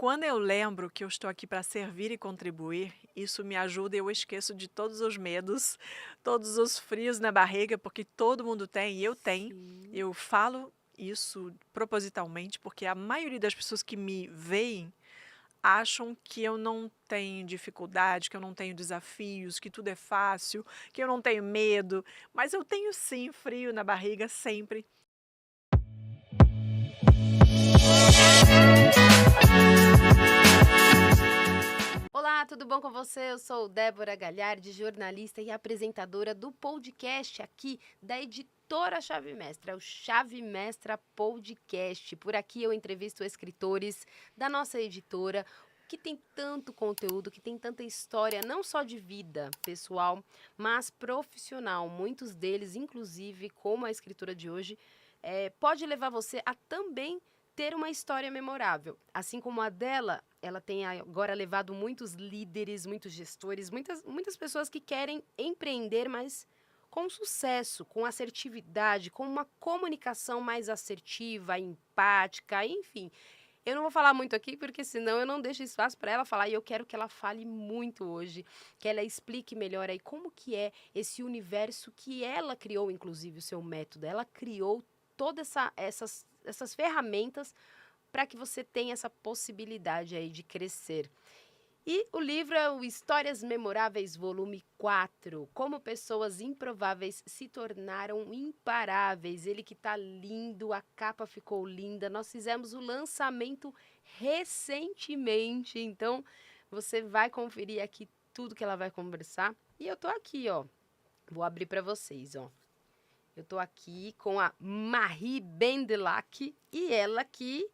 quando eu lembro que eu estou aqui para servir e contribuir, isso me ajuda e eu esqueço de todos os medos, todos os frios na barriga, porque todo mundo tem e eu tenho. Sim. Eu falo isso propositalmente porque a maioria das pessoas que me veem acham que eu não tenho dificuldade, que eu não tenho desafios, que tudo é fácil, que eu não tenho medo, mas eu tenho sim frio na barriga sempre. Olá, tudo bom com você? Eu sou Débora Galhardi, jornalista e apresentadora do podcast aqui da editora Chave Mestra, o Chave Mestra Podcast. Por aqui eu entrevisto escritores da nossa editora, que tem tanto conteúdo, que tem tanta história, não só de vida pessoal, mas profissional. Muitos deles, inclusive, como a escritora de hoje, pode levar você a também ter uma história memorável. Assim como a dela, ela tem agora levado muitos líderes, muitos gestores, muitas pessoas que querem empreender, mas com sucesso, com assertividade, com uma comunicação mais assertiva, empática, enfim. Eu não vou falar muito aqui, porque senão eu não deixo espaço para ela falar, e eu quero que ela fale muito hoje, que ela explique melhor aí como que é esse universo que ela criou, inclusive, o seu método. Ela criou todas essas ferramentas para que você tenha essa possibilidade aí de crescer. E o livro é o Histórias Memoráveis, volume 4, Como Pessoas Improváveis se Tornaram Imparáveis. Ele que tá lindo, a capa ficou linda. Nós fizemos o lançamento recentemente, então você vai conferir aqui tudo que ela vai conversar. E eu tô aqui, ó. Vou abrir para vocês, ó. Eu tô aqui com a Marie Bendelac e ela que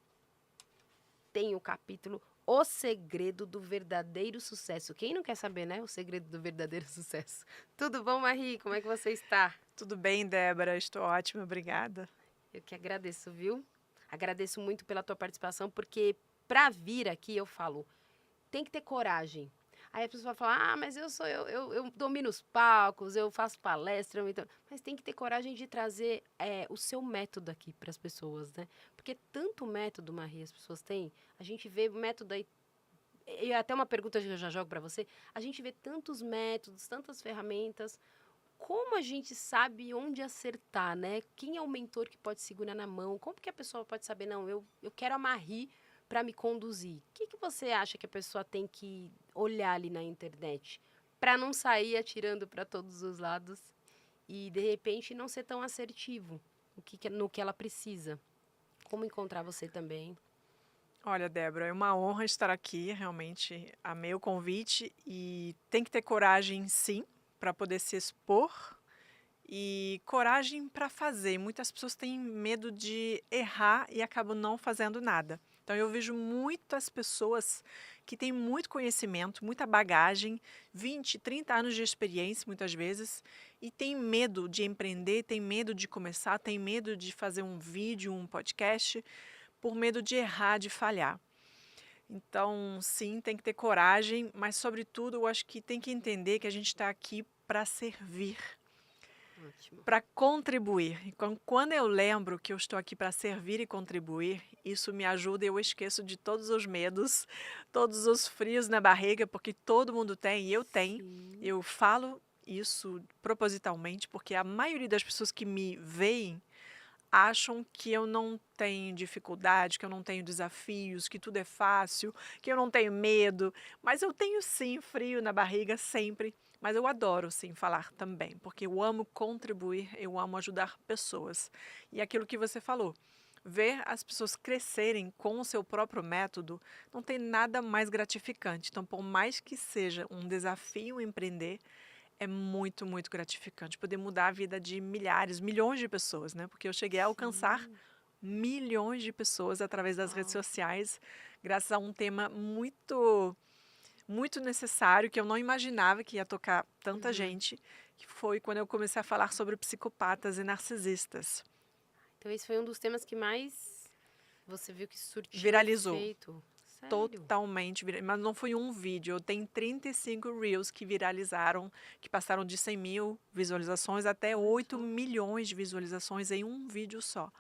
tem o capítulo O Segredo do Verdadeiro Sucesso. Quem não quer saber, né? O segredo do verdadeiro sucesso. Tudo bom, Marie? Como é que você está? Tudo bem, Débora? Estou ótima, obrigada. Eu que agradeço, viu? Agradeço muito pela tua participação, porque para vir aqui eu falo, tem que ter coragem. Aí a pessoa vai falar, mas eu domino os palcos, eu faço palestra, então... mas tem que ter coragem de trazer o seu método aqui para as pessoas, né? Porque tanto método, Maria, as pessoas têm, a gente vê método aí, e até uma pergunta que eu já jogo para você, a gente vê tantos métodos, tantas ferramentas, como a gente sabe onde acertar, né? Quem é o mentor que pode segurar na mão? Como que a pessoa pode saber, não, eu quero a Marie para me conduzir? O que você acha que a pessoa tem que olhar ali na internet para não sair atirando para todos os lados e, de repente, não ser tão assertivo no que ela precisa? Como encontrar você também? Olha, Débora, é uma honra estar aqui, realmente amei o convite e tem que ter coragem, sim, para poder se expor e coragem para fazer. Muitas pessoas têm medo de errar e acabam não fazendo nada. Então eu vejo muitas pessoas que têm muito conhecimento, muita bagagem, 20, 30 anos de experiência muitas vezes, e têm medo de empreender, têm medo de começar, têm medo de fazer um vídeo, um podcast, por medo de errar, de falhar. Então, sim, tem que ter coragem, mas, sobretudo, eu acho que tem que entender que a gente está aqui para servir, Ótimo. para contribuir. Então, quando eu lembro que eu estou aqui para servir e contribuir, isso me ajuda e eu esqueço de todos os medos, todos os frios na barriga, porque todo mundo tem e eu tenho. Sim. Eu falo isso propositalmente porque a maioria das pessoas que me veem acham que eu não tenho dificuldade, que eu não tenho desafios, que tudo é fácil, que eu não tenho medo, mas eu tenho sim frio na barriga sempre, mas eu adoro sim falar também, porque eu amo contribuir, eu amo ajudar pessoas. E aquilo que você falou, ver as pessoas crescerem com o seu próprio método não tem nada mais gratificante. Então, por mais que seja um desafio empreender, é muito, muito gratificante poder mudar a vida de milhares, milhões de pessoas, né? Porque eu cheguei a alcançar Sim. milhões de pessoas através das redes Uau. sociais, graças a um tema muito, muito necessário que eu não imaginava que ia tocar tanta Uhum. gente, que foi quando eu comecei a falar sobre psicopatas e narcisistas. Então esse foi um dos temas que mais você viu que surtiu Viralizou. efeito? Sério? Totalmente, mas não foi um vídeo, eu tenho 35 Reels que viralizaram, que passaram de 100 mil visualizações até Olha 8 só. milhões de visualizações em um vídeo só.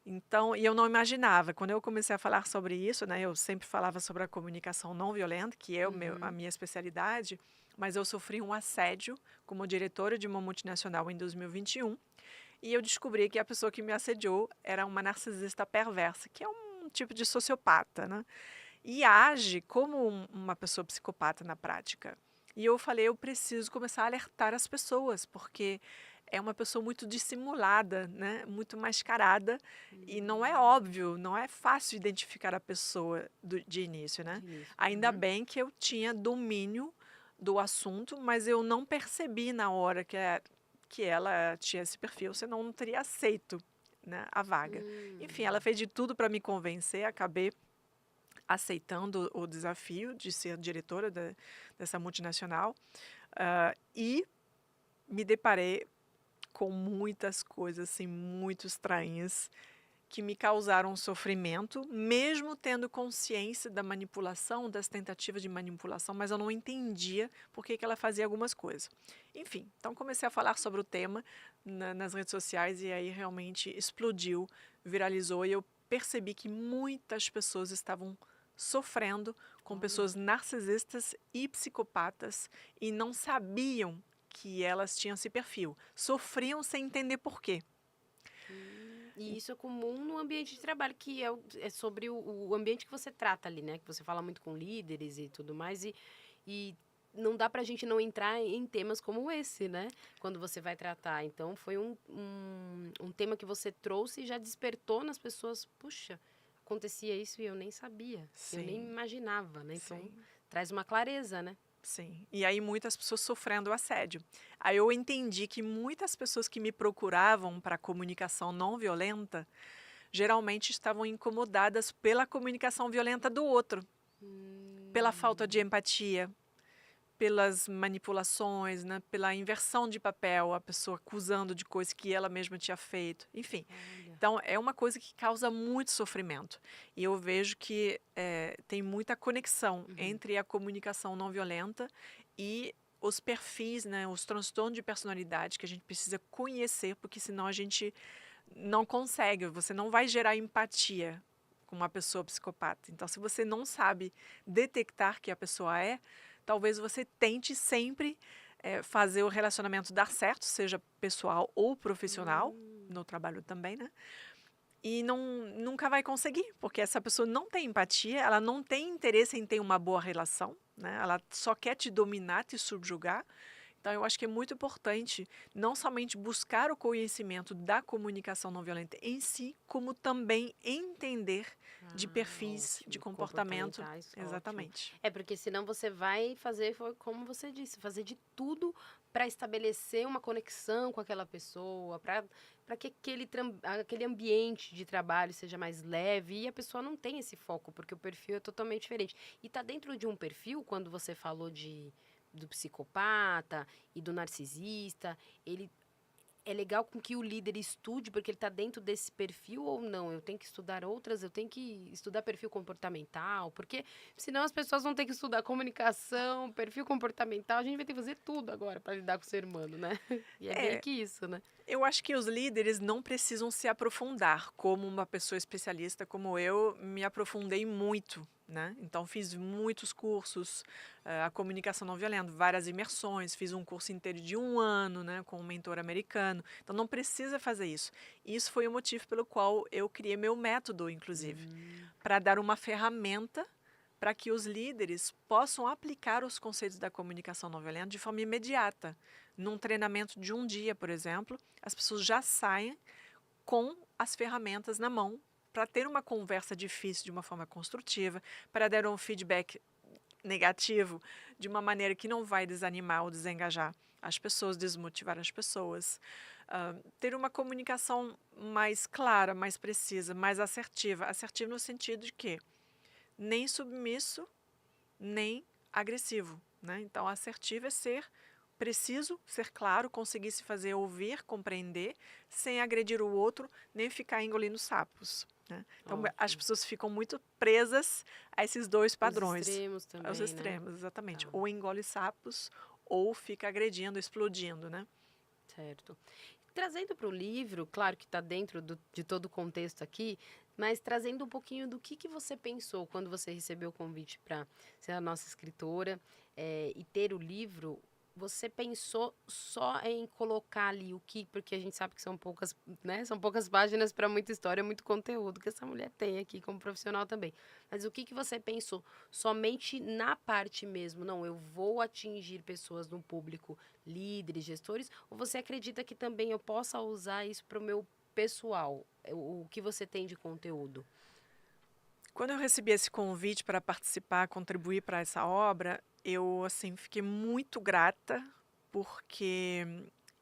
Então, e eu não imaginava. Quando eu comecei a falar sobre isso, né, eu sempre falava sobre a comunicação não violenta, que é a Uhum. minha especialidade, mas eu sofri um assédio como diretora de uma multinacional em 2021, e eu descobri que a pessoa que me assediou era uma narcisista perversa, que é um tipo de sociopata, né? E age como uma pessoa psicopata na prática. E eu falei, eu preciso começar a alertar as pessoas, porque é uma pessoa muito dissimulada, né? Muito mascarada, e não é Hum. óbvio, não é fácil identificar a pessoa de início, né? De início. Ainda Uhum. bem que eu tinha domínio do assunto, mas eu não percebi na hora que ela tinha esse perfil, senão eu não teria aceito, né, a vaga. Enfim, ela Hum. fez de tudo para me convencer, acabei aceitando o desafio de ser diretora dessa multinacional, e me deparei com muitas coisas assim muito estranhas que me causaram sofrimento, mesmo tendo consciência da manipulação, das tentativas de manipulação, mas eu não entendia por que ela fazia algumas coisas. Enfim, então comecei a falar sobre o tema nas redes sociais e aí realmente explodiu, viralizou e eu percebi que muitas pessoas estavam sofrendo com Olha. pessoas narcisistas e psicopatas e não sabiam que elas tinham esse perfil. Sofriam sem entender por quê. E isso é comum no ambiente de trabalho, que é sobre o ambiente que você trata ali, né? Que você fala muito com líderes e tudo mais, e não dá pra gente não entrar em temas como esse, né? Quando você vai tratar. Então, foi um tema que você trouxe e já despertou nas pessoas, puxa, acontecia isso e eu nem sabia, eu nem Sim, imaginava, né? Então, sim. traz uma clareza, né? Sim, e aí muitas pessoas sofrendo assédio. Aí eu entendi que muitas pessoas que me procuravam para comunicação não violenta, geralmente estavam incomodadas pela comunicação violenta do outro, pela falta de Hum, empatia, pelas manipulações, né, pela inversão de papel, a pessoa acusando de coisas que ela mesma tinha feito, enfim. olha. Então, é uma coisa que causa muito sofrimento. E eu vejo que tem muita conexão Uhum. entre a comunicação não violenta e os perfis, né, os transtornos de personalidade que a gente precisa conhecer, porque senão a gente não consegue, você não vai gerar empatia com uma pessoa psicopata. Então, se você não sabe detectar que a pessoa talvez você tente sempre fazer o relacionamento dar certo, seja pessoal ou profissional, Hum. no trabalho também, né? E nunca vai conseguir, porque essa pessoa não tem empatia, ela não tem interesse em ter uma boa relação, né? Ela só quer te dominar, te subjugar. Então, eu acho que é muito importante não somente buscar o conhecimento da comunicação não violenta em si, como também entender de Ah, perfis de ótimo. comportamento. Comportamentais, ótimo. Exatamente. É porque senão você vai fazer, foi como você disse, fazer de tudo para estabelecer uma conexão com aquela pessoa, para que aquele ambiente de trabalho seja mais leve e a pessoa não tem esse foco, porque o perfil é totalmente diferente. E tá dentro de um perfil, quando você falou do psicopata e do narcisista, ele é legal com que o líder estude, porque ele está dentro desse perfil ou não? Eu tenho que estudar outras, eu tenho que estudar perfil comportamental, porque senão as pessoas vão ter que estudar comunicação, perfil comportamental, a gente vai ter que fazer tudo agora para lidar com o ser humano, né? E é meio É, que isso, né? eu acho que os líderes não precisam se aprofundar, como uma pessoa especialista como eu me aprofundei muito, né? Então fiz muitos cursos, a comunicação não violenta, várias imersões, fiz um curso inteiro de 1 ano, né, com um mentor americano. Então não precisa fazer isso. Isso foi o motivo pelo qual eu criei meu método, inclusive, Hum, para dar uma ferramenta para que os líderes possam aplicar os conceitos da comunicação não violenta de forma imediata. Num treinamento de um dia, por exemplo, as pessoas já saem com as ferramentas na mão para ter uma conversa difícil de uma forma construtiva, para dar um feedback negativo de uma maneira que não vai desanimar ou desengajar as pessoas, desmotivar as pessoas. Ter uma comunicação mais clara, mais precisa, mais assertiva. Assertiva no sentido de que nem submisso, nem agressivo, né? Então, assertivo é ser preciso, ser claro, conseguir se fazer ouvir, compreender, sem agredir o outro, nem ficar engolindo sapos, né? Então, as ótimo. pessoas ficam muito presas a esses dois Os padrões, extremos aos também, né? extremos, exatamente. Tá, Ou engole sapos, ou fica agredindo, explodindo, né? certo. trazendo para o livro, claro que está dentro de todo o contexto aqui, mas trazendo um pouquinho do que você pensou quando você recebeu o convite para ser a nossa escritora e ter o livro. Você pensou só em colocar ali porque a gente sabe que são poucas, né? São poucas páginas para muita história, muito conteúdo que essa mulher tem aqui como profissional também. Mas o que você pensou? Somente na parte mesmo, não, eu vou atingir pessoas no público, líderes, gestores, ou você acredita que também eu possa usar isso para o meu pessoal? O que você tem de conteúdo? Quando eu recebi esse convite para participar, contribuir para essa obra, eu assim fiquei muito grata, porque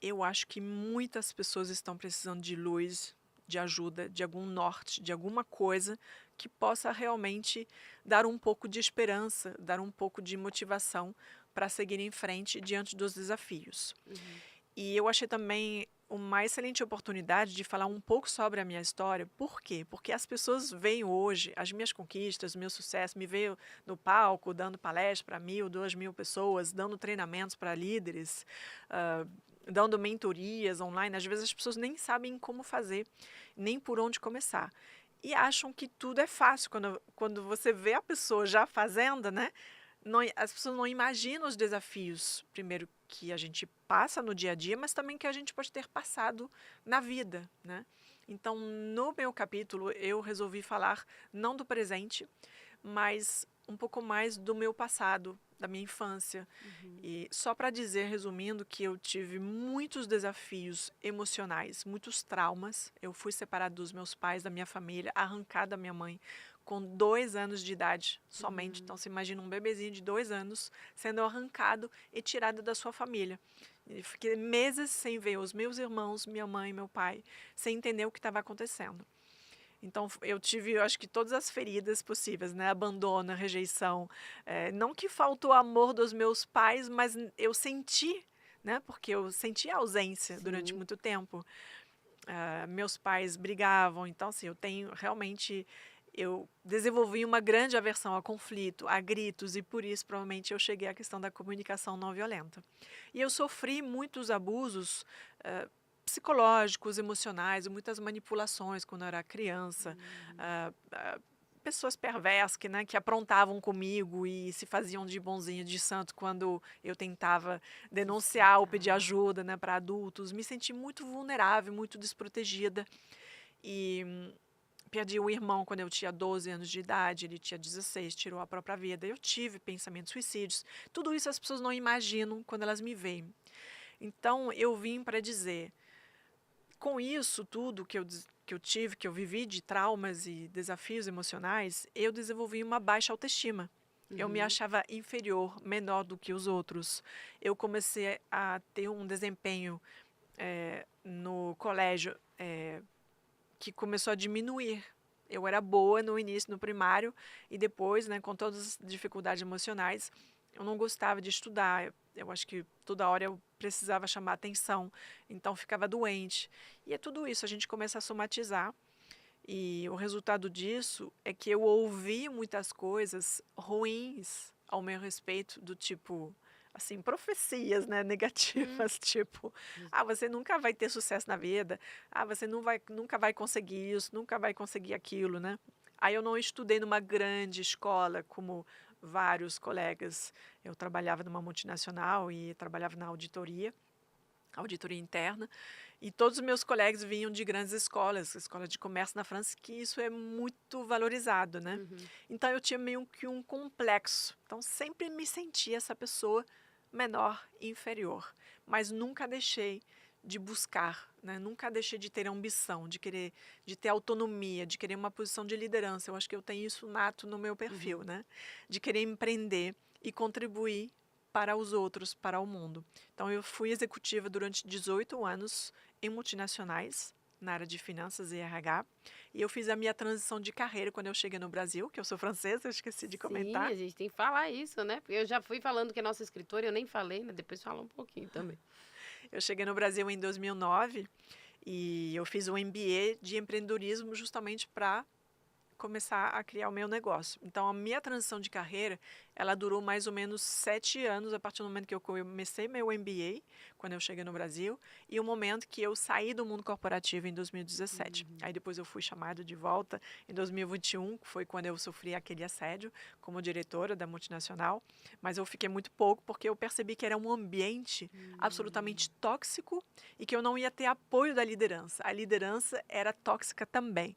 eu acho que muitas pessoas estão precisando de luz, de ajuda, de algum norte, de alguma coisa que possa realmente dar um pouco de esperança, dar um pouco de motivação para seguir em frente diante dos desafios. Uhum. E eu achei também uma excelente oportunidade de falar um pouco sobre a minha história. Por quê? Porque as pessoas veem hoje as minhas conquistas, meu sucesso, me veem no palco dando palestra para 1.000, 2.000 pessoas, dando treinamentos para líderes, ah, dando mentorias online. Às vezes as pessoas nem sabem como fazer, nem por onde começar. E acham que tudo é fácil. Quando você vê a pessoa já fazendo, né? As pessoas não imaginam os desafios, primeiro, que a gente passa no dia a dia, mas também que a gente pode ter passado na vida, né? Então, no meu capítulo, eu resolvi falar não do presente, mas um pouco mais do meu passado, da minha infância. Uhum. E só para dizer, resumindo, que eu tive muitos desafios emocionais, muitos traumas. Eu fui separada dos meus pais, da minha família, arrancada da minha mãe com 2 anos de idade somente. Então, você imagina um bebezinho de 2 anos sendo arrancado e tirado da sua família. Eu fiquei meses sem ver os meus irmãos, minha mãe, meu pai, sem entender o que estava acontecendo. Então, eu tive, eu acho que todas as feridas possíveis, né? Abandono, rejeição. Não que faltou amor dos meus pais, mas eu senti, né? Porque eu senti a ausência durante Sim. muito tempo. Meus pais brigavam, então, assim, eu desenvolvi uma grande aversão a conflito, a gritos, e por isso, provavelmente, eu cheguei à questão da comunicação não violenta. E eu sofri muitos abusos psicológicos, emocionais, muitas manipulações quando eu era criança. ah, ah, Pessoas perversas que aprontavam comigo e se faziam de bonzinho, de santo, quando eu tentava Se denunciar ou pedir explicar. ajuda, né, para adultos. Me senti muito vulnerável, muito desprotegida. E perdi um irmão quando eu tinha 12 anos de idade, ele tinha 16, tirou a própria vida. Eu tive pensamentos suicídios. Tudo isso as pessoas não imaginam quando elas me veem. Então, eu vim para dizer, com isso tudo que eu tive, que eu vivi de traumas e desafios emocionais, eu desenvolvi uma baixa autoestima. Eu me Uhum. achava inferior, menor do que os outros. Eu comecei a ter um desempenho no colégio que começou a diminuir. Eu era boa no início, no primário, e depois, né, com todas as dificuldades emocionais, eu não gostava de estudar. Eu acho que toda hora eu precisava chamar atenção, então ficava doente. E é tudo isso, a gente começa a somatizar. E o resultado disso é que eu ouvi muitas coisas ruins ao meu respeito, do tipo, assim, profecias, né, Hum. negativas, tipo, você nunca vai ter sucesso na vida, você nunca vai conseguir isso, nunca vai conseguir aquilo, né? Aí eu não estudei numa grande escola como vários colegas. Eu trabalhava numa multinacional e trabalhava na auditoria interna, e todos os meus colegas vinham de grandes escolas, escola de comércio na França, que isso é muito valorizado, né? Uhum. Então eu tinha meio que um complexo. Então sempre me senti essa pessoa menor e inferior, mas nunca deixei de buscar, né? Nunca deixei de ter ambição, de querer, de ter autonomia, de querer uma posição de liderança. Eu acho que eu tenho isso nato no meu perfil, Uhum. né? De querer empreender e contribuir para os outros, para o mundo. Então, eu fui executiva durante 18 anos em multinacionais, na área de finanças e RH. E eu fiz a minha transição de carreira quando eu cheguei no Brasil, que eu sou francesa, eu esqueci de Sim, comentar. a gente tem que falar isso, né? Porque eu já fui falando que é nossa escritora, eu nem falei, né? Depois fala um pouquinho também. Eu cheguei no Brasil em 2009 e eu fiz um MBA de empreendedorismo justamente para começar a criar o meu negócio. Então, a minha transição de carreira, ela durou mais ou menos 7 anos, a partir do momento que eu comecei meu MBA, quando eu cheguei no Brasil, e o momento que eu saí do mundo corporativo em 2017. Aí depois eu fui chamada de volta em 2021, que foi quando eu sofri aquele assédio como diretora da multinacional, mas eu fiquei muito pouco porque eu percebi que era um ambiente absolutamente tóxico e que eu não ia ter apoio da liderança. A liderança era tóxica também.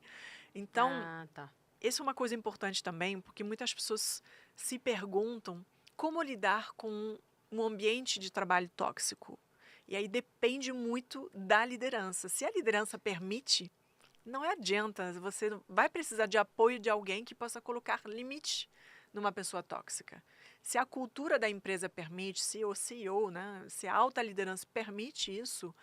Então, Ah, tá. isso é uma coisa importante também, porque muitas pessoas se perguntam como lidar com um ambiente de trabalho tóxico. E aí depende muito da liderança. Se a liderança permite, não adianta, você vai precisar de apoio de alguém que possa colocar limite numa pessoa tóxica. Se a cultura da empresa permite, se o CEO, né, se a alta liderança permite isso,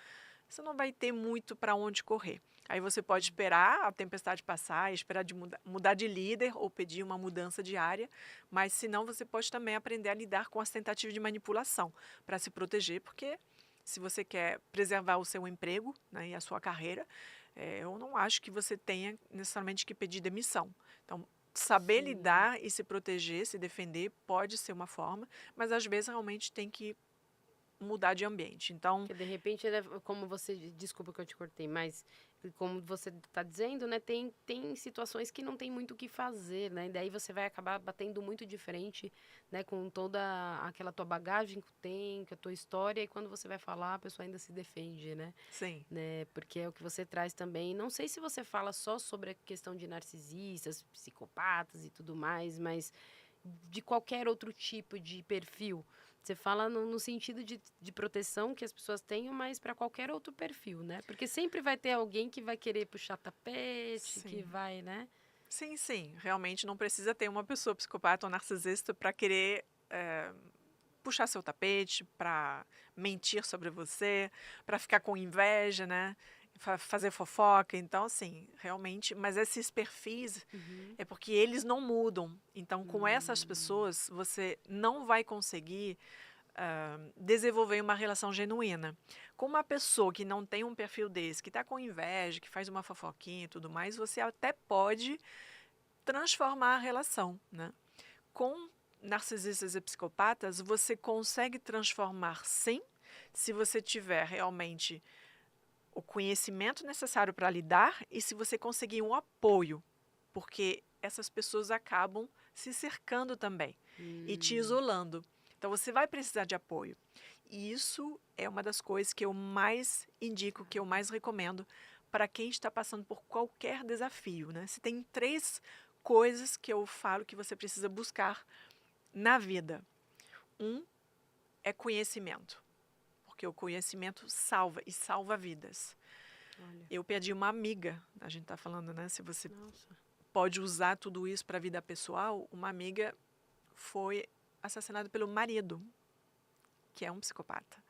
você não vai ter muito para onde correr. Aí você pode esperar a tempestade passar, esperar de mudar de líder ou pedir uma mudança de área, mas senão você pode também aprender a lidar com as tentativas de manipulação para se proteger, porque se você quer preservar o seu emprego, né, e a sua carreira, eu não acho que você tenha necessariamente que pedir demissão. Então, saber Sim. lidar e se proteger, se defender, pode ser uma forma, mas às vezes realmente tem que mudar de ambiente. Então, Porque de repente, ele como você, desculpa que eu te cortei, mas como você está dizendo, né, tem situações que não tem muito o que fazer, né? E daí você vai acabar batendo muito de frente, né, com toda aquela tua bagagem que tem, com a tua história, e quando você vai falar, a pessoa ainda se defende, né? sim. Né? Porque é o que você traz também. Não sei se você fala só sobre a questão de narcisistas, psicopatas e tudo mais, mas de qualquer outro tipo de perfil. Você fala no sentido de proteção que as pessoas tenham, mas para qualquer outro perfil, né? Porque sempre vai ter alguém que vai querer puxar tapete, que Sim. vai, né? Sim, sim. Realmente não precisa ter uma pessoa psicopata ou narcisista para querer puxar seu tapete, para mentir sobre você, para ficar com inveja, né? Fazer fofoca. Então, assim, realmente. Mas esses perfis Uhum. é porque eles não mudam. Então, com essas Hum, pessoas, você não vai conseguir desenvolver uma relação genuína. Com uma pessoa que não tem um perfil desse, que está com inveja, que faz uma fofoquinha e tudo mais, você até pode transformar a relação, né? Com narcisistas e psicopatas, você consegue transformar sim, se você tiver realmente o conhecimento necessário para lidar e se você conseguir um apoio, porque essas pessoas acabam se cercando também e te hum, isolando. Então você vai precisar de apoio. E isso é uma das coisas que eu mais indico, que eu mais recomendo para quem está passando por qualquer desafio, né? Se tem 3 coisas que eu falo que você precisa buscar na vida. Um é conhecimento, porque o conhecimento salva e salva vidas. olha, Eu perdi uma amiga, a gente está falando, né? Se você nossa. pode usar tudo isso para a vida pessoal, uma amiga foi assassinada pelo marido, que é um psicopata.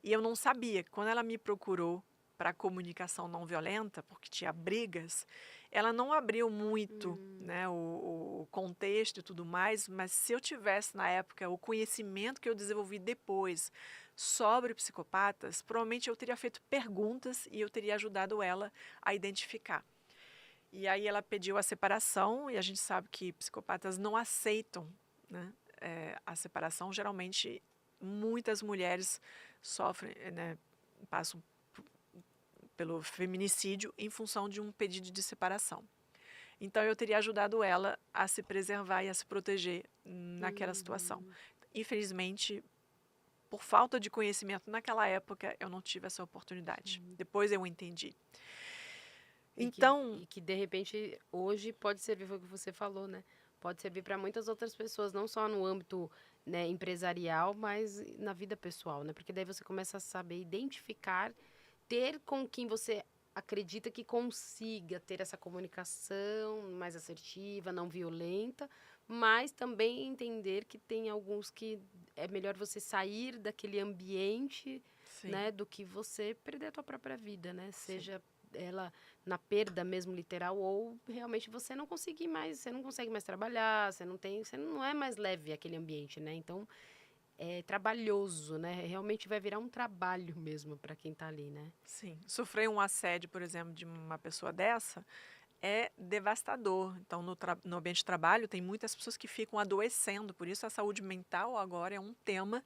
E eu não sabia. Quando ela me procurou para comunicação não violenta, porque tinha brigas, ela não abriu muito, Hum, né, o contexto e tudo mais, mas se eu tivesse na época o conhecimento que eu desenvolvi depois sobre psicopatas, provavelmente eu teria feito perguntas e eu teria ajudado ela a identificar. E aí ela pediu a separação e a gente sabe que psicopatas não aceitam, né, a separação. Geralmente, muitas mulheres sofrem, né, passam pelo feminicídio em função de um pedido de separação. Então, eu teria ajudado ela a se preservar e a se proteger naquela situação. uhum. Infelizmente, por falta de conhecimento naquela época, eu não tive essa oportunidade. Sim. Depois eu entendi. E que, Então, e que de repente hoje pode servir, foi o que você falou, né? Pode servir para muitas outras pessoas, não só no âmbito, né, empresarial, mas na vida pessoal, né? Porque daí você começa a saber identificar, ter com quem você acredita que consiga ter essa comunicação mais assertiva, não violenta, mas também entender que tem alguns que é melhor você sair daquele ambiente, sim, né, do que você perder a tua própria vida, né? sim. Seja ela na perda mesmo literal ou realmente você não conseguir mais, você não consegue mais trabalhar, você não é mais leve aquele ambiente, né? Então é trabalhoso, né? Realmente vai virar um trabalho mesmo para quem tá ali, né? Sim. Sofrer um assédio, por exemplo, de uma pessoa dessa é devastador. Então, no ambiente de trabalho, tem muitas pessoas que ficam adoecendo, por isso a saúde mental agora é um tema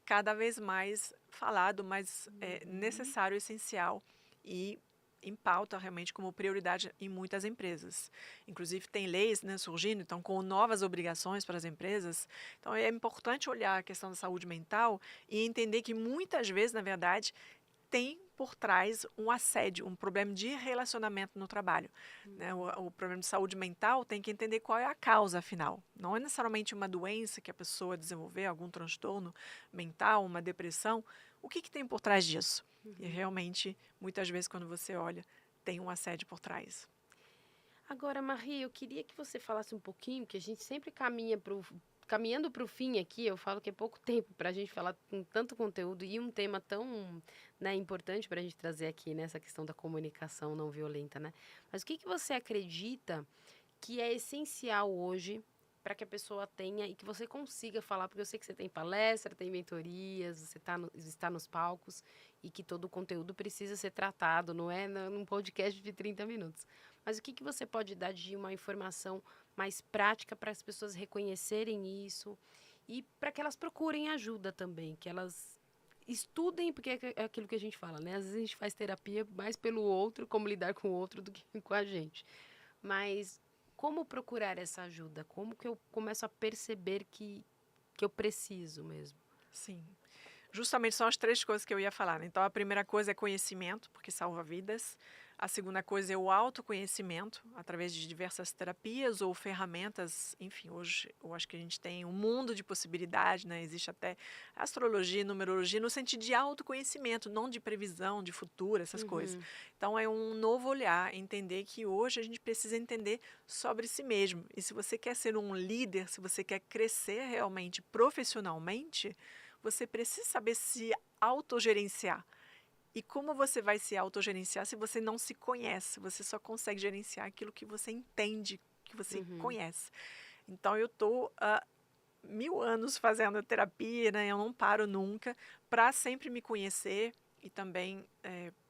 cada vez mais falado, mais Uhum. necessário, essencial e em pauta realmente como prioridade em muitas empresas. Inclusive tem leis, né, surgindo, então com novas obrigações para as empresas. Então é importante olhar a questão da saúde mental e entender que muitas vezes, na verdade, tem por trás um assédio, um problema de relacionamento no trabalho, né? O problema de saúde mental tem que entender qual é a causa, afinal. Não é necessariamente uma doença que a pessoa desenvolver, algum transtorno mental, uma depressão. O que tem por trás disso? E Uhum. realmente, muitas vezes, quando você olha, tem um assédio por trás. Agora, Marie, eu queria que você falasse um pouquinho, que a gente sempre caminhando para o fim aqui, eu falo que é pouco tempo para a gente falar com tanto conteúdo e um tema tão, né, importante para a gente trazer aqui, nessa questão da comunicação não violenta, né? Mas o que você acredita que é essencial hoje para que a pessoa tenha e que você consiga falar, porque eu sei que você tem palestra, tem mentorias, você está nos palcos e que todo o conteúdo precisa ser tratado, não é num podcast de 30 minutos. Mas o que você pode dar de uma informação mais prática para as pessoas reconhecerem isso e para que elas procurem ajuda também, que elas estudem, porque é aquilo que a gente fala, né? Às vezes a gente faz terapia mais pelo outro, como lidar com o outro, do que com a gente. Mas como procurar essa ajuda? Como que eu começo a perceber que eu preciso mesmo? Sim. Justamente são as três coisas que eu ia falar, né. Então a primeira coisa é conhecimento, porque salva vidas. A segunda coisa é o autoconhecimento, através de diversas terapias ou ferramentas, enfim, hoje eu acho que a gente tem um mundo de possibilidade, né, existe até astrologia, numerologia, no sentido de autoconhecimento, não de previsão de futuro, essas coisas. Uhum, Então é um novo olhar, entender que hoje a gente precisa entender sobre si mesmo. E se você quer ser um líder, se você quer crescer realmente profissionalmente, você precisa saber se autogerenciar. E como você vai se autogerenciar se você não se conhece? Você só consegue gerenciar aquilo que você entende, que você uhum, conhece. Então eu estou há 1000 anos fazendo terapia, né? Eu não paro nunca para sempre me conhecer e também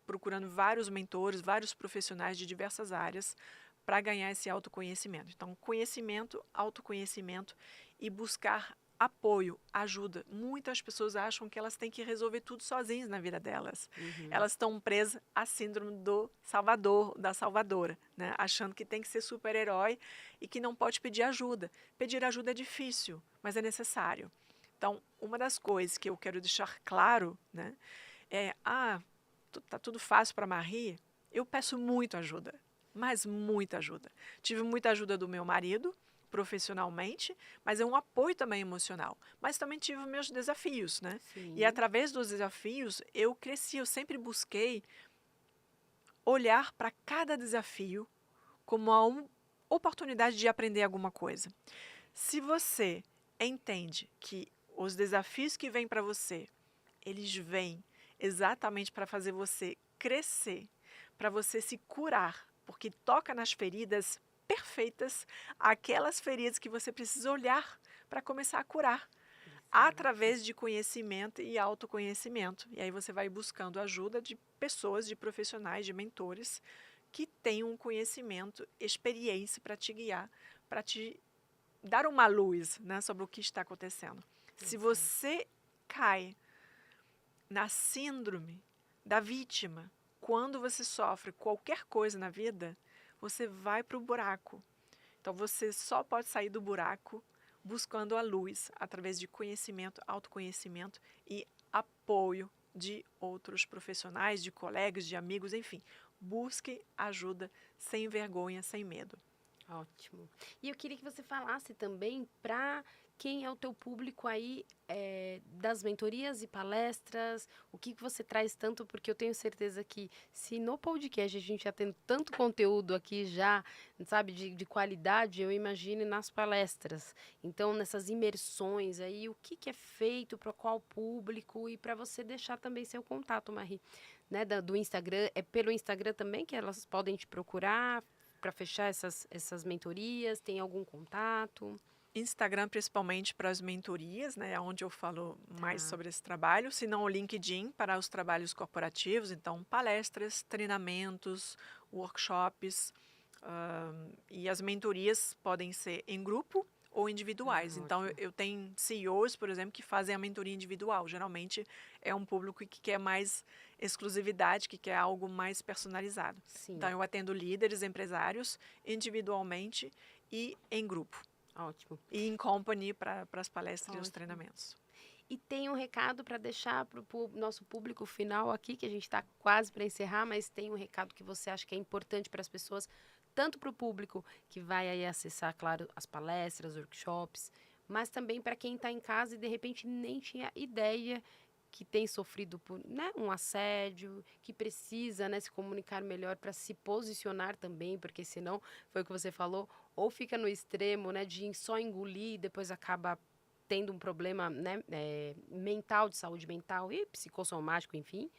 procurando vários mentores, vários profissionais de diversas áreas para ganhar esse autoconhecimento. Então, conhecimento, autoconhecimento e buscar apoio, ajuda. Muitas pessoas acham que elas têm que resolver tudo sozinhas na vida delas. uhum. Elas estão presas à síndrome do Salvador, da Salvadora, né? Achando que tem que ser super-herói e que não pode pedir ajuda. Pedir ajuda é difícil, mas é necessário. Então, uma das coisas que eu quero deixar claro, né, é: tá tudo fácil para Marie. Eu peço muito ajuda, mas muita ajuda. Tive muita ajuda do meu marido, profissionalmente, mas é um apoio também emocional. Mas também tive meus desafios, né? E Sim. através dos desafios eu cresci, eu sempre busquei olhar para cada desafio como uma oportunidade de aprender alguma coisa. Se você entende que os desafios que vêm para você, eles vêm exatamente para fazer você crescer, para você se curar, porque toca nas feridas perfeitas, aquelas feridas que você precisa olhar para começar a curar, Exato. através de conhecimento e autoconhecimento. E aí você vai buscando ajuda de pessoas, de profissionais, de mentores que tenham um conhecimento, experiência para te guiar, para te dar uma luz, né, sobre o que está acontecendo. Se Exato. você cai na síndrome da vítima, quando você sofre qualquer coisa na vida, você vai para o buraco. Então você só pode sair do buraco buscando a luz através de conhecimento, autoconhecimento e apoio de outros profissionais, de colegas, de amigos, enfim. Busque ajuda sem vergonha, sem medo. Ótimo. E eu queria que você falasse também para quem é o teu público aí das mentorias e palestras, o que você traz tanto, porque eu tenho certeza que se no podcast a gente já tem tanto conteúdo aqui já, sabe, de qualidade, eu imagino nas palestras. Então, nessas imersões aí, o que é feito para qual público e para você deixar também seu contato, Marie, né, do Instagram. É pelo Instagram também que elas podem te procurar para fechar essas mentorias? Tem algum contato? Instagram, principalmente para as mentorias, né, onde eu falo mais Tá. sobre esse trabalho, se não o LinkedIn para os trabalhos corporativos, então palestras, treinamentos, workshops, E as mentorias podem ser em grupo ou individuais. Então, Ótimo. eu tenho CEOs, por exemplo, que fazem a mentoria individual. Geralmente, é um público que quer mais exclusividade, que quer algo mais personalizado. Então, Sim, eu atendo líderes, empresários, individualmente e em grupo. ótimo, E em company para as palestras e os ótimo. treinamentos. E tem um recado para deixar para o nosso público final aqui, que a gente está quase para encerrar, mas tem um recado que você acha que é importante para as pessoas, tanto para o público que vai aí acessar, claro, as palestras, workshops, mas também para quem está em casa e de repente nem tinha ideia que tem sofrido por, né, um assédio, que precisa, né, se comunicar melhor para se posicionar também, porque senão, foi o que você falou, ou fica no extremo, né, de só engolir e depois acaba tendo um problema, né, mental, de saúde mental e psicossomático, enfim,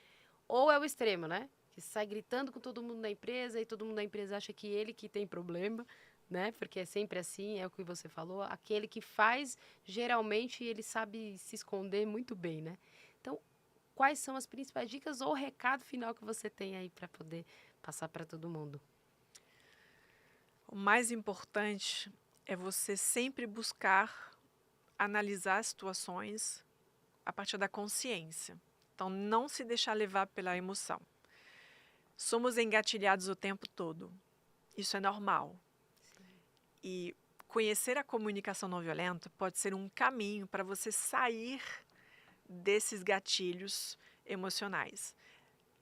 ou é o extremo, né, que sai gritando com todo mundo na empresa e todo mundo na empresa acha que ele que tem problema, né, porque é sempre assim, é o que você falou, aquele que faz, geralmente ele sabe se esconder muito bem, né. Então, quais são as principais dicas ou recado final que você tem aí para poder passar para todo mundo? O mais importante é você sempre buscar analisar as situações a partir da consciência. Então, não se deixar levar pela emoção. Somos engatilhados o tempo todo. Isso é normal. E conhecer a comunicação não violenta pode ser um caminho para você sair desses gatilhos emocionais.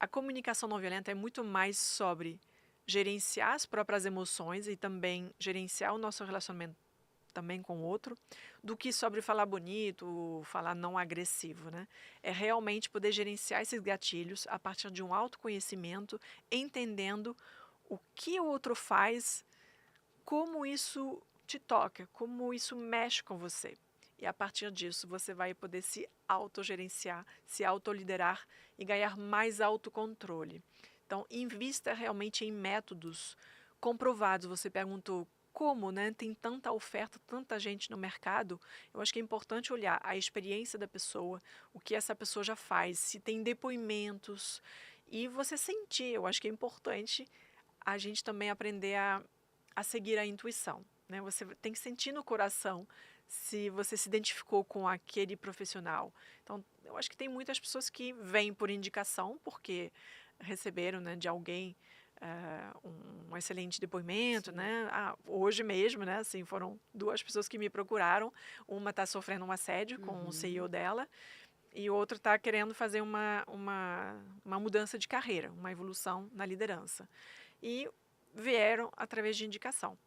A comunicação não violenta é muito mais sobre gerenciar as próprias emoções e também gerenciar o nosso relacionamento também com o outro, do que sobre falar bonito, falar não agressivo, né? É realmente poder gerenciar esses gatilhos a partir de um autoconhecimento, entendendo o que o outro faz, como isso te toca, como isso mexe com você. E a partir disso você vai poder se autogerenciar, se autoliderar e ganhar mais autocontrole. Então, invista realmente em métodos comprovados. Você perguntou como, né? Tem tanta oferta, tanta gente no mercado. Eu acho que é importante olhar a experiência da pessoa, o que essa pessoa já faz, se tem depoimentos. E você sentir, eu acho que é importante a gente também aprender a seguir a intuição, né? Você tem que sentir no coração se você se identificou com aquele profissional. Então, eu acho que tem muitas pessoas que vêm por indicação, porque receberam, né, de alguém um excelente depoimento, Sim. né? Hoje mesmo, né, assim, foram duas pessoas que me procuraram. Uma está sofrendo um assédio com o Uhum. CEO dela e o outro está querendo fazer uma mudança de carreira, uma evolução na liderança. E vieram através de indicação.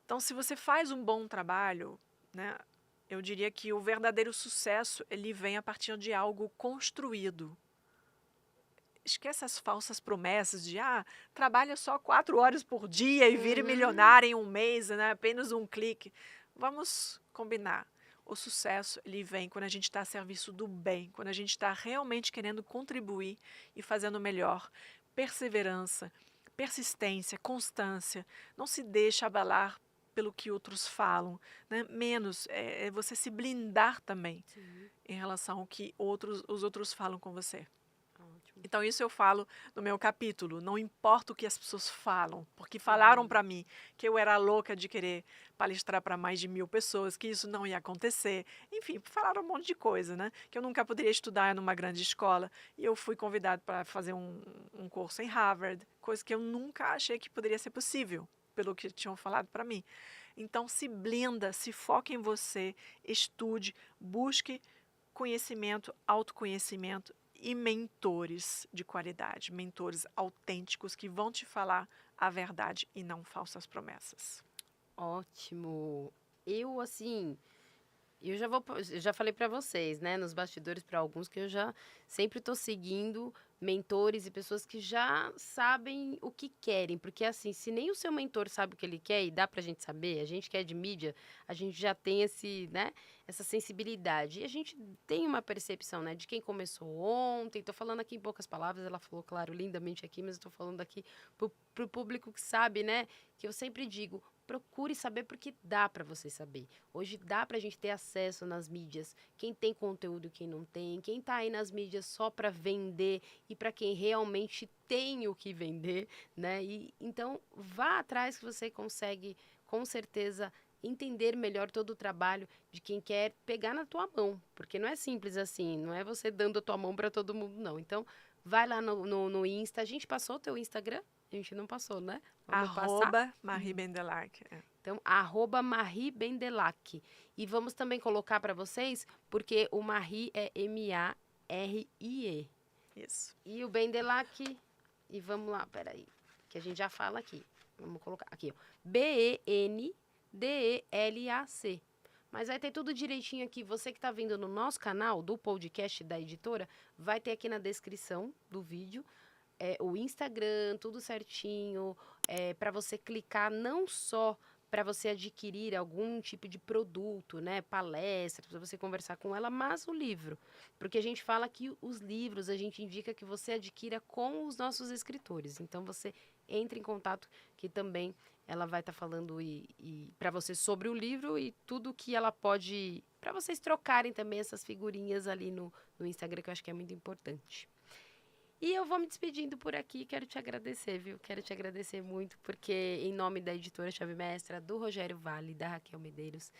Então, se você faz um bom trabalho, né, eu diria que o verdadeiro sucesso ele vem a partir de algo construído. Esquece as falsas promessas de trabalha só 4 horas por dia e vire Uhum. milionário em um mês, né, apenas um clique. Vamos combinar. O sucesso ele vem quando a gente está a serviço do bem, quando a gente está realmente querendo contribuir e fazendo melhor. Perseverança, persistência, constância. Não se deixe abalar pelo que outros falam, né? Menos é você se blindar também Sim, em relação ao que os outros falam com você. ótimo. Então, isso eu falo no meu capítulo. Não importa o que as pessoas falam, porque falaram Uhum. para mim que eu era louca de querer palestrar para mais de 1.000 pessoas, que isso não ia acontecer. Enfim, falaram um monte de coisa, né? Que eu nunca poderia estudar numa grande escola. E eu fui convidado para fazer um curso em Harvard, coisa que eu nunca achei que poderia ser possível, pelo que tinham falado para mim. Então, se blinda, se foca em você, estude, busque conhecimento, autoconhecimento e mentores de qualidade, mentores autênticos que vão te falar a verdade e não falsas promessas. Ótimo. Eu, assim, eu já falei para vocês, né, nos bastidores para alguns que eu já sempre estou seguindo mentores e pessoas que já sabem o que querem, porque assim, se nem o seu mentor sabe o que ele quer e dá pra gente saber, a gente que é de mídia, a gente já tem esse, né, essa sensibilidade. E a gente tem uma percepção, né, de quem começou ontem. Tô falando aqui em poucas palavras, ela falou, claro, lindamente aqui, mas eu tô falando aqui pro público que sabe, né, que eu sempre digo, procure saber porque dá para você saber. Hoje dá para a gente ter acesso nas mídias, quem tem conteúdo e quem não tem, quem está aí nas mídias só para vender e para quem realmente tem o que vender, né? E então vá atrás que você consegue com certeza entender melhor todo o trabalho de quem quer pegar na tua mão, porque não é simples assim, não é você dando a tua mão para todo mundo, não. Então vai lá no Insta. A gente passou o teu Instagram? A gente não passou, né? Vamos passar. Marie Bendelac. Então, Marie Bendelac. E vamos também colocar para vocês, porque o Marie é M-A-R-I-E. Isso. E o Bendelac, e vamos lá, peraí, que a gente já fala aqui. Vamos colocar aqui, ó. B-E-N-D-E-L-A-C. Mas vai ter tudo direitinho aqui. Você que está vindo no nosso canal, do podcast da editora, vai ter aqui na descrição do vídeo o Instagram, tudo certinho, para você clicar não só para você adquirir algum tipo de produto, né, palestra, para você conversar com ela, mas o livro. Porque a gente fala que os livros, a gente indica que você adquira com os nossos escritores. Então, você entre em contato que também ela vai estar falando para você sobre o livro e tudo que ela pode, para vocês trocarem também essas figurinhas ali no Instagram, que eu acho que é muito importante. E eu vou me despedindo por aqui, quero te agradecer, viu? Quero te agradecer muito, porque em nome da editora Chave Mestra, do Rogério Vale, da Raquel Medeiros,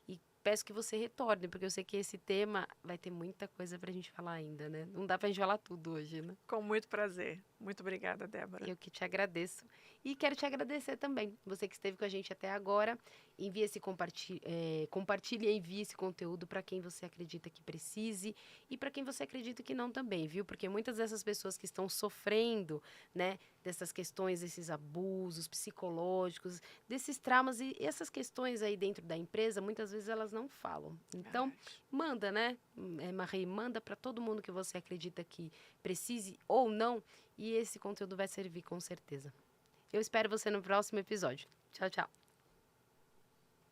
e peço que você retorne, porque eu sei que esse tema vai ter muita coisa pra gente falar ainda, né? Não dá pra gente falar tudo hoje, né? Com muito prazer. Muito obrigada, Débora. Eu que te agradeço. E quero te agradecer também, você que esteve com a gente até agora. Envie compartilhe e envie esse conteúdo para quem você acredita que precise e para quem você acredita que não também, viu? Porque muitas dessas pessoas que estão sofrendo, né, dessas questões, desses abusos psicológicos, desses traumas e essas questões aí dentro da empresa, muitas vezes elas não falam. Então, manda, né, Marie, manda para todo mundo que você acredita que precise ou não, e esse conteúdo vai servir com certeza. Eu espero você no próximo episódio. Tchau, tchau.